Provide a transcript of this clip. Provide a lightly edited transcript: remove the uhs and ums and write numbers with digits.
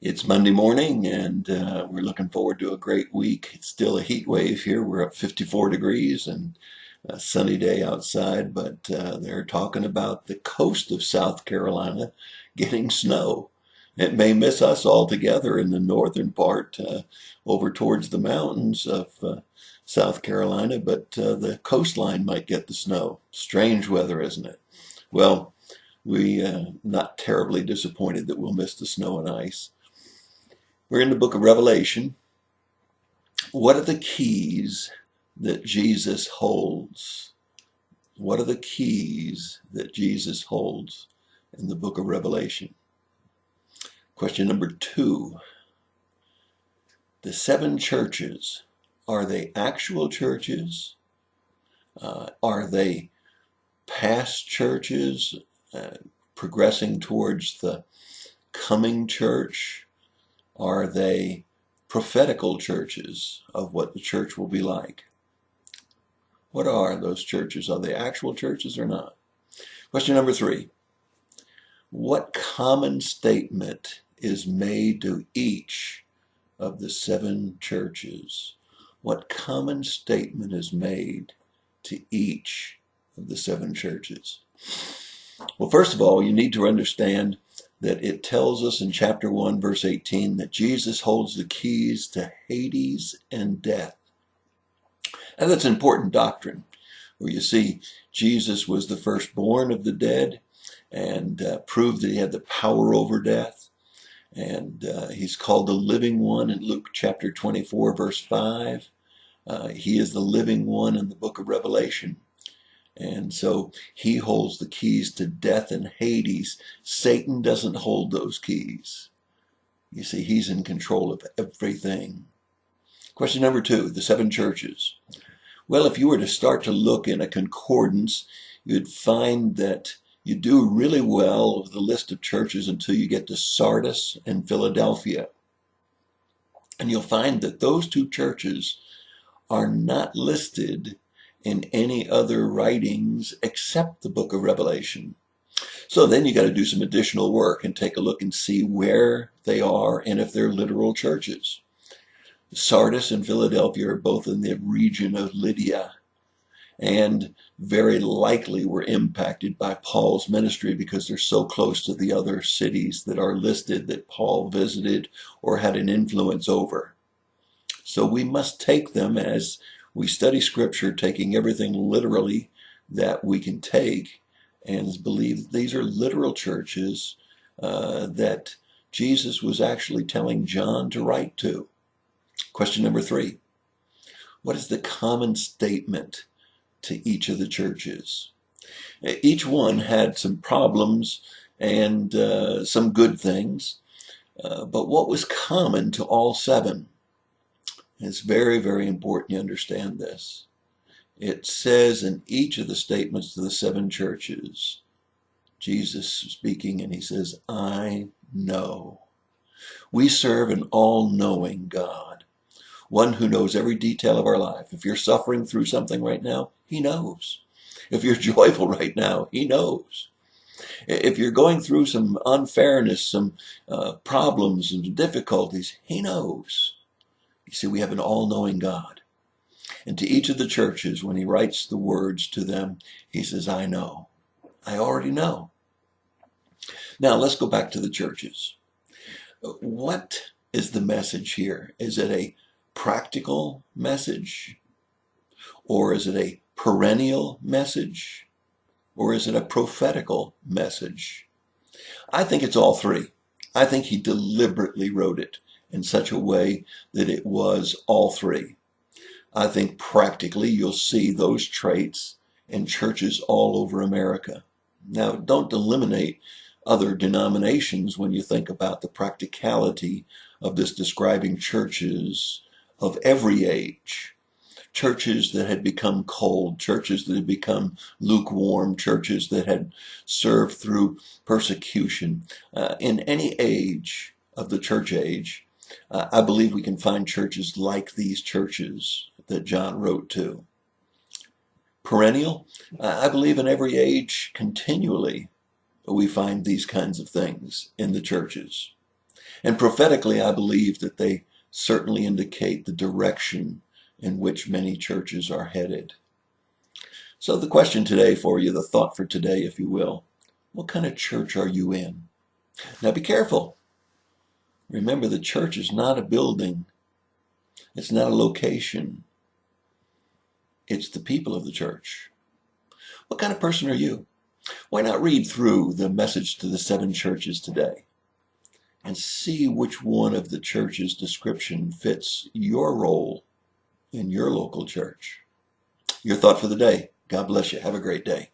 It's Monday morning, and we're looking forward to a great week. It's still a heat wave here. We're up 54 degrees and a sunny day outside, but they're talking about the coast of South Carolina getting snow. It may miss us altogether in the northern part, over towards the mountains of South Carolina, but the coastline might get the snow. Strange weather, isn't it? Well, we not terribly disappointed that we'll miss the snow and ice. We're in the book of Revelation. What are the keys that Jesus holds? What are the keys that Jesus holds in the book of Revelation? Question number 2. The 7 churches, are they actual churches? Are they past churches progressing towards the coming church? Are they prophetical churches of what the church will be like? What are those churches? Are they actual churches or not? Question number 3. What common statement is made to each of the 7 churches? What common statement is made to each of the 7 churches? Well, first of all, you need to understand that it tells us in chapter 1, verse 18, that Jesus holds the keys to Hades and death. And that's important doctrine, where you see Jesus was the firstborn of the dead and proved that he had the power over death. And he's called the living one in Luke chapter 24, verse 5. He is the living one in the book of Revelation. And so he holds the keys to death and Hades. Satan doesn't hold those keys. You see, he's in control of everything. Question number 2, the 7 churches. Well, if you were to start to look in a concordance, you'd find that you do really well with the list of churches until you get to Sardis and Philadelphia. And you'll find that those 2 churches are not listed in any other writings except the book of Revelation. So then you got to do some additional work and take a look and see where they are and if they're literal churches. Sardis and Philadelphia are both in the region of Lydia, and very likely were impacted by Paul's ministry because they're so close to the other cities that are listed that Paul visited or had an influence over. So we must take them as we study Scripture, taking everything literally that we can take, and believe these are literal churches that Jesus was actually telling John to write to. Question number 3. What is the common statement to each of the churches? Each one had some problems and some good things, but what was common to all 7? It's very, very important you understand this. It says in each of the statements to the 7 churches, Jesus speaking, and he says, I know. We serve an all-knowing God, one who knows every detail of our life. If you're suffering through something right now, he knows. If you're joyful right now, he knows. If you're going through some unfairness, some problems and difficulties, he knows. You see, we have an all-knowing God. And to each of the churches, when he writes the words to them, he says, I know. I already know. Now, let's go back to the churches. What is the message here? Is it a practical message? Or is it a perennial message? Or is it a prophetical message? I think it's all 3. I think he deliberately wrote it in such a way that it was all 3. I think practically you'll see those traits in churches all over America. Now, don't eliminate other denominations when you think about the practicality of this describing churches of every age. Churches that had become cold, churches that had become lukewarm, churches that had served through persecution. In any age of the church age, I believe we can find churches like these churches that John wrote to. Perennial, I believe in every age, continually, we find these kinds of things in the churches. And prophetically, I believe that they certainly indicate the direction in which many churches are headed. So the question today for you, the thought for today, if you will, what kind of church are you in? Now be careful. Remember, the church is not a building. It's not a location. It's the people of the church. What kind of person are you? Why not read through the message to the 7 churches today and see which one of the church's description fits your role in your local church? Your thought for the day. God bless you. Have a great day.